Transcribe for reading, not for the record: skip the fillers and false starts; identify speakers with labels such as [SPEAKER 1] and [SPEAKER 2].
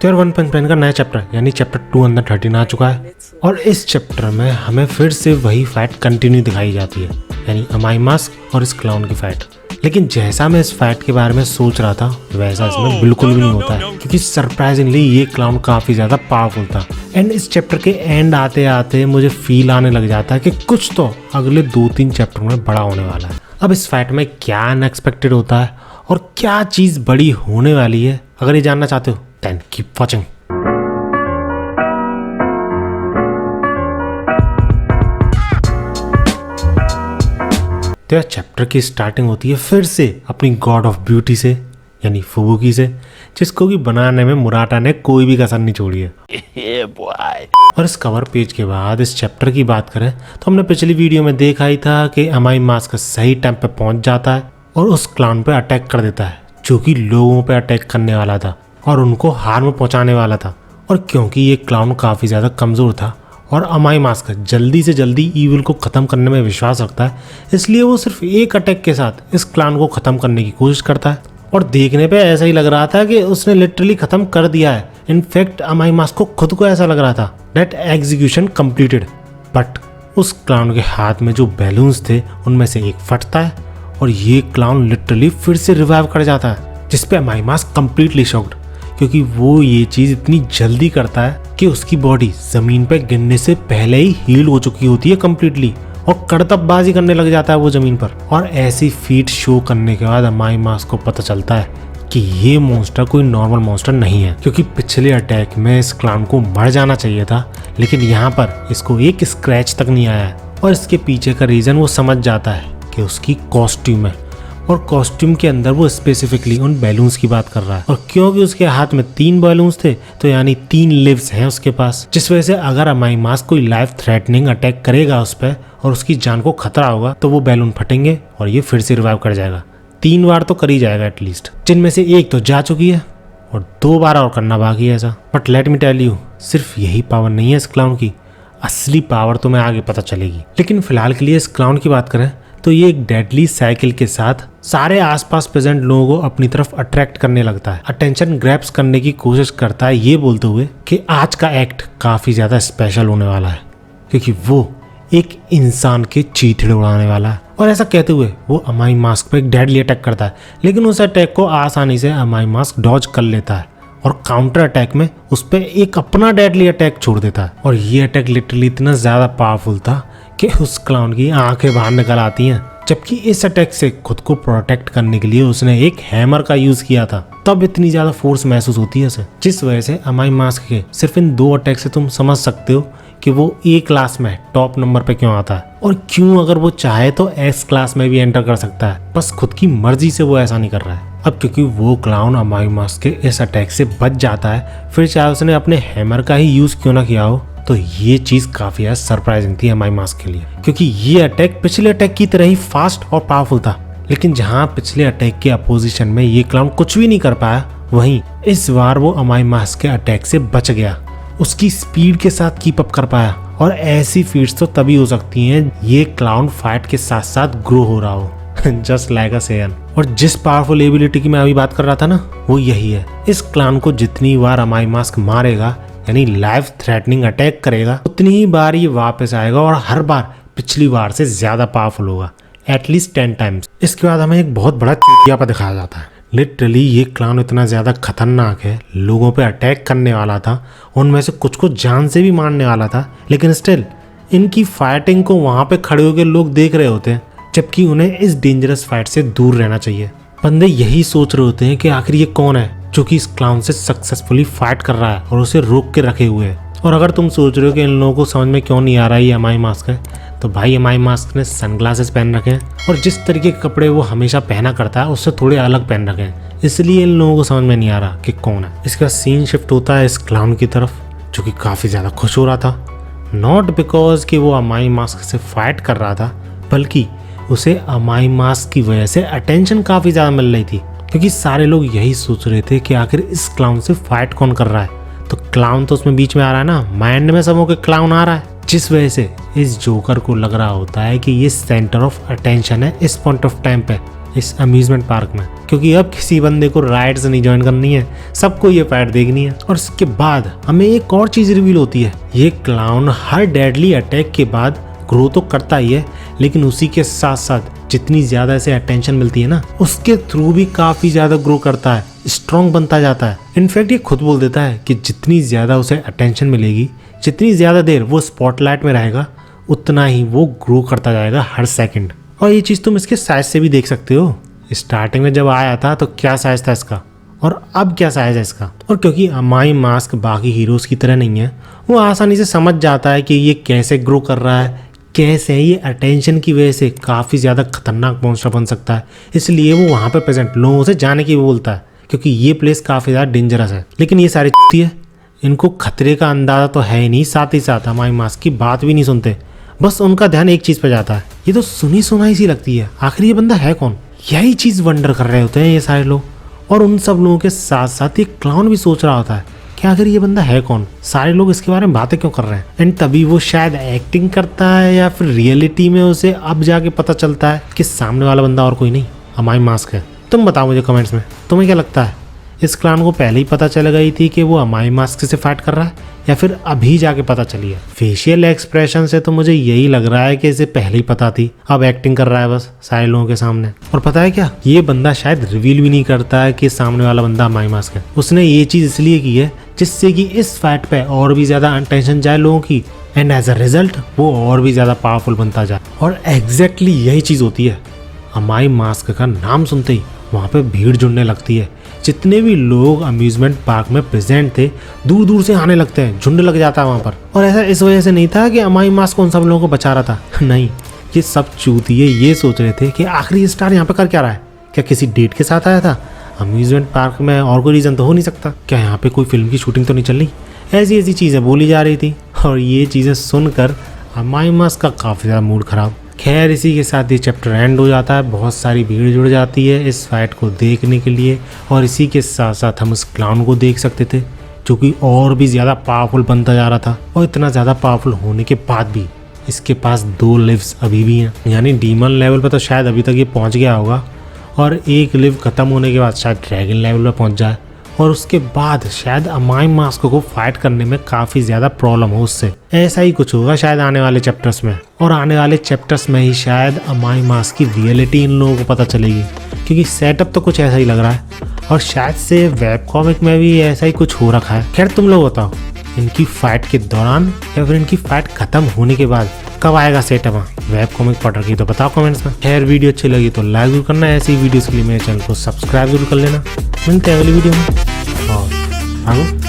[SPEAKER 1] तो यार वन पंच मैन का नया चैप्टर यानी चैप्टर 2 अंदर 13 आ चुका है और इस चैप्टर में हमें फिर से वही फाइट कंटिन्यू दिखाई जाती है यानी अमाई मास्क और इस क्लाउन की फाइट। लेकिन जैसा मैं इस फाइट के बारे में सोच रहा था वैसा इसमें बिल्कुल भी नहीं होता है, क्योंकि सरप्राइजिंगली ये क्लाउन काफी ज्यादा पावरफुल था। एंड इस चैप्टर के एंड आते आते मुझे फील आने लग जाता है कि कुछ तो अगले 2-3 चैप्टर में बड़ा होने वाला है। अब इस फाइट में क्या अनएक्सपेक्टेड होता है और क्या चीज बड़ी होने वाली है, अगर ये जानना चाहते हो देन कीप वॉचिंग। तो यह चैप्टर की स्टार्टिंग होती है फिर से अपनी गॉड ऑफ ब्यूटी से यानी फुबुकी से, जिसको कि बनाने में मुराटा ने कोई भी कसर नहीं छोड़ी है। और इस कवर पेज के बाद इस चैप्टर की बात करें तो हमने पिछली वीडियो में देखा ही था कि अमाई मास्क सही टाइम पे पहुंच जाता है और उस क्लाउन पे अटैक कर देता है जो कि लोगों पे अटैक करने वाला था और उनको हार में पहुंचाने वाला था। और क्योंकि ये क्लाउन काफ़ी ज़्यादा कमज़ोर था और अमाई मास्क जल्दी से जल्दी ईविल को ख़त्म करने में विश्वास रखता है, इसलिए वो सिर्फ एक अटैक के साथ इस क्लाउन को ख़त्म करने की कोशिश करता है। और देखने पे ऐसा ही लग रहा था कि उसने लिटरली ख़त्म कर दिया है। इनफैक्ट अमाई मास्क को खुद को ऐसा लग रहा था दैट एग्जीक्यूशन कंप्लीटेड। बट उस क्लाउन के हाथ में जो बैलून्स थे उनमें से एक फटता है और ये क्लाउन लिटरली फिर से रिवाइव कर जाता है, जिसपे अमाई मास्क कंप्लीटली शॉक्ड, क्योंकि वो ये चीज़ इतनी जल्दी करता है कि उसकी बॉडी ज़मीन पे गिरने से पहले ही हील हो चुकी होती है कम्प्लीटली और करतबबाजी करने लग जाता है वो ज़मीन पर। और ऐसी फीट शो करने के बाद अमाई मास्क को पता चलता है कि ये मॉन्स्टर कोई नॉर्मल मॉन्स्टर नहीं है, क्योंकि पिछले अटैक में इस क्लाउन को मर जाना चाहिए था लेकिन यहाँ पर इसको एक स्क्रैच तक नहीं आया है। और इसके पीछे का रीज़न वो समझ जाता है कि उसकी कॉस्ट्यूम है और कॉस्ट्यूम के अंदर वो स्पेसिफिकली उन बैलून्स की बात कर रहा है। और क्योंकि उसके हाथ में 3 बैलून्स थे तो यानी 3 लिव्स हैं उसके पास, जिस वजह से अगर अमाई मास्क कोई लाइफ थ्रेटनिंग अटैक करेगा उस पर और उसकी जान को खतरा होगा तो वो बैलून फटेंगे और ये फिर से रिवाइव कर जाएगा। 3 बार तो कर ही जाएगा एटलीस्ट, जिनमें से एक तो जा चुकी है और 2 बार और करना बाकी है ऐसा। But let me tell you, सिर्फ यही पावर नहीं है इस क्लाउन की, असली पावर तो मैं आगे पता चलेगी। लेकिन फिलहाल के लिए इस क्लाउन की बात करें तो ये एक डेडली साइकिल के साथ सारे आसपास प्रेजेंट लोगों को अपनी तरफ अट्रैक्ट करने लगता है, अटेंशन ग्रैब्स करने की कोशिश करता है, ये बोलते हुए कि आज का एक्ट काफी ज्यादा स्पेशल होने वाला है क्योंकि वो एक इंसान के चीथड़े उड़ाने वाला है। और ऐसा कहते हुए वो अमाई मास्क पर एक डेडली अटैक करता है, लेकिन उस अटैक को आसानी से अमाई मास्क डॉज कर लेता है और काउंटर अटैक में उस पर एक अपना डेडली अटैक छोड़ देता है। और ये अटैक लिटरली इतना ज्यादा पावरफुल था कि उस क्लाउन की आंखें बाहर निकल आती हैं, जबकि इस अटैक से खुद को प्रोटेक्ट करने के लिए उसने एक हैमर का यूज किया था, तब इतनी ज्यादा फोर्स महसूस होती है उसे, जिस वजह से अमाई मास्क के सिर्फ इन 2 अटैक से तुम समझ सकते हो कि वो ए क्लास में टॉप नंबर पे क्यों आता है और क्यों अगर वो चाहे तो एस क्लास में भी एंटर कर सकता है, बस खुद की मर्जी से वो ऐसा नहीं कर रहा है। अब क्योंकि वो क्लाउन अमाई मास्क के इस अटैक से बच जाता है, फिर चाहे उसने अपने हैमर का ही यूज क्यों ना किया हो, तो ये चीज काफी ज्यादा सरप्राइजिंग थी अमाई मास्क के लिए, क्योंकि ये अटैक पिछले अटैक की तरह ही फास्ट और पावरफुल था। लेकिन जहां पिछले अटैक के अपोजिशन में ये क्लाउन कुछ भी नहीं कर पाया, वहीं इस बार वो अमाई मास्क के अटैक से बच गया, उसकी स्पीड के साथ कीप अप कर पाया। और ऐसी फीट्स तो तभी हो सकती हैं ये क्लाउन फाइट के साथ साथ ग्रो हो रहा हो जस्ट लाइक अ सेयन। और जिस पावरफुल एबिलिटी की मैं अभी बात कर रहा था ना, वो यही है, इस क्लाउन को जितनी बार अमाई मास्क मारेगा यानी लाइफ थ्रेटनिंग अटैक करेगा उतनी ही बार ये वापस आएगा और हर बार पिछली बार से ज्यादा पावरफुल होगा, एटलीस्ट 10 टाइम्स। इसके बाद हमें एक बहुत बड़ा चूतियापा दिखाया जाता है। लिटरली ये क्लाउन इतना ज्यादा खतरनाक है, लोगों पे अटैक करने वाला था, उनमें से कुछ को जान से भी मारने वाला था, लेकिन स्टिल इनकी फाइटिंग को वहां पे खड़े होकर लोग देख रहे होते हैं, जबकि उन्हें इस डेंजरस फाइट से दूर रहना चाहिए। बंदे यही सोच रहे होते हैं कि आखिर ये कौन है जो कि इस क्लाउन से सक्सेसफुली फाइट कर रहा है और उसे रोक के रखे हुए है। और अगर तुम सोच रहे हो कि इन लोगों को समझ में क्यों नहीं आ रहा है ये अमाई मास्क है, तो भाई अमाई मास्क ने सनग्लासेस पहन रखे हैं और जिस तरीके के कपड़े वो हमेशा पहना करता है उससे थोड़े अलग पहन रखे हैं, इसलिए इन लोगों को समझ में नहीं आ रहा कि कौन है। इसके बाद सीन शिफ्ट होता है इस क्लाउन की तरफ, जो कि काफ़ी ज़्यादा खुश हो रहा था, नॉट बिकॉज कि वो अमाई मास्क से फाइट कर रहा था, बल्कि उसे अमाई मास्क की वजह से अटेंशन काफ़ी ज़्यादा मिल रही थी, क्योंकि सारे लोग यही सोच रहे थे कि आखिर इस क्लाउन से फाइट कौन कर रहा है। तो क्लाउन तो उसमें बीच में आ रहा है ना, माइंड में सबों के क्लाउन आ रहा है, जिस वजह से इस जोकर को लग रहा होता है कि ये सेंटर ऑफ अटेंशन है इस पॉइंट ऑफ टाइम पे, इस अम्यूजमेंट पार्क में, क्योंकि अब किसी बंदे को राइड्स नहीं ज्वाइन करनी है, सबको ये फाइट देखनी है। और इसके बाद हमें एक और चीज रिवील होती है, ये क्लाउन हर डेडली अटैक के बाद ग्रो तो करता ही है, लेकिन उसी के साथ साथ जितनी ज्यादा इसे अटेंशन मिलती है ना, उसके थ्रू भी काफी ज्यादा ग्रो करता है, स्ट्रॉन्ग बनता जाता है। इनफैक्ट ये खुद बोल देता है कि जितनी ज्यादा उसे अटेंशन मिलेगी, जितनी ज्यादा देर वो स्पॉटलाइट में रहेगा, उतना ही वो ग्रो करता जाएगा हर सेकंड। और ये चीज तुम इसके साइज से भी देख सकते हो। स्टार्टिंग में जब आया था तो क्या साइज था इसका, और अब क्या साइज है इसका। और क्योंकि अमाई मास्क बाकी हीरोज की तरह नहीं है, वो आसानी से समझ जाता है कि ये कैसे ग्रो कर रहा है, कैसे ये अटेंशन की वजह से काफ़ी ज़्यादा खतरनाक मॉन्स्टर बन सकता है। इसलिए वो वहाँ पे प्रेजेंट लोगों से जाने की बोलता है, क्योंकि ये प्लेस काफ़ी ज़्यादा डेंजरस है। लेकिन ये सारी है, इनको खतरे का अंदाज़ा तो है ही नहीं, साथ ही साथ अमाई मास्क की बात भी नहीं सुनते। बस उनका ध्यान एक चीज़ पर जाता है, ये तो सुनी सुनाई सी लगती है, आखिर ये बंदा है कौन। यही चीज़ वंडर कर रहे होते हैं ये सारे लोग। और उन सब लोगों के साथ साथ ये क्लाउन भी सोच रहा होता है कि आखिर ये बंदा है कौन, सारे लोग इसके बारे में बातें क्यों कर रहे हैं। एंड तभी वो शायद एक्टिंग करता है या फिर रियलिटी में उसे अब जाके पता चलता है कि सामने वाला बंदा और कोई नहीं, अमाई मास्क है। तुम बताओ मुझे कमेंट्स में, तुम्हें क्या लगता है, इस क्लाउन को पहले ही पता चल गई थी कि वो अमाई मास्क से फाइट कर रहा है, या फिर अभी जाके पता चली है। फेशियल एक्सप्रेशन से तो मुझे यही लग रहा है कि इसे पहले ही पता थी, अब एक्टिंग कर रहा है बस सारे लोगों के सामने। और पता है क्या, ये बंदा शायद रिवील भी नहीं करता है कि सामने वाला बंदा अमाई मास्क है। उसने ये चीज इसलिए की है जिससे कि इस फाइट पे और भी ज्यादा अटेंशन जाए लोगों की, एंड एज अ रिजल्ट वो और भी ज्यादा पावरफुल बनता जाए। और एग्जैक्टली यही चीज होती है, अमाई मास्क का नाम सुनते ही वहाँ पे भीड़ जुड़ने लगती है। जितने भी लोग अम्यूजमेंट पार्क में प्रेजेंट थे, दूर दूर से आने लगते हैं, झुंड लग जाता है वहाँ पर। और ऐसा इस वजह से नहीं था कि अमाई मास्क उन सब लोगों को बचा रहा था, नहीं, ये सब चूतिए ये सोच रहे थे कि आखिर ये स्टार यहाँ पे कर क्या रहा है, क्या किसी डेट के साथ आया था अम्यूजमेंट पार्क में, और कोई रीज़न तो हो नहीं सकता, क्या यहाँ पे कोई फिल्म की शूटिंग तो नहीं चल रही। ऐसी ऐसी चीज़ें बोली जा रही थी, और ये चीज़ें सुनकर अमाई मास्क का काफ़ी ज़्यादा मूड खराब। खैर इसी के साथ ये चैप्टर एंड हो जाता है, बहुत सारी भीड़ जुड़ जाती है इस फाइट को देखने के लिए। और इसी के साथ साथ हम उस क्लाउन को देख सकते थे जो कि और भी ज़्यादा पावरफुल बनता जा रहा था। और इतना ज़्यादा पावरफुल होने के बाद भी इसके पास 2 लिव्स अभी भी हैं, यानी डीमन लेवल पर तो शायद अभी तक ये पहुँच गया होगा, और 1 लिव ख़त्म होने के बाद शायद ड्रैगन लेवल पर पहुँच जाए, और उसके बाद शायद अमाई मास्क को फाइट करने में काफ़ी ज़्यादा प्रॉब्लम हो उससे। ऐसा ही कुछ होगा शायद आने वाले चैप्टर्स में, और आने वाले चैप्टर्स में ही शायद अमाई मास्क की रियलिटी इन लोगों को पता चलेगी, क्योंकि सेटअप तो कुछ ऐसा ही लग रहा है, और शायद से वेब कॉमिक में भी ऐसा ही कुछ हो रखा है। खैर तुम लोग बताओ, इनकी फाइट के दौरान या फिर इनकी फाइट खत्म होने के बाद कब आएगा सेटअप वेब कॉमिक पढ़ रखी तो बताओ कमेंट्स में। खैर वीडियो अच्छी लगी तो लाइक जरूर करना, ऐसी वीडियोस के लिए मेरे चैनल को सब्सक्राइब जरूर कर लेना। मिलते हैं अगली वीडियो में, और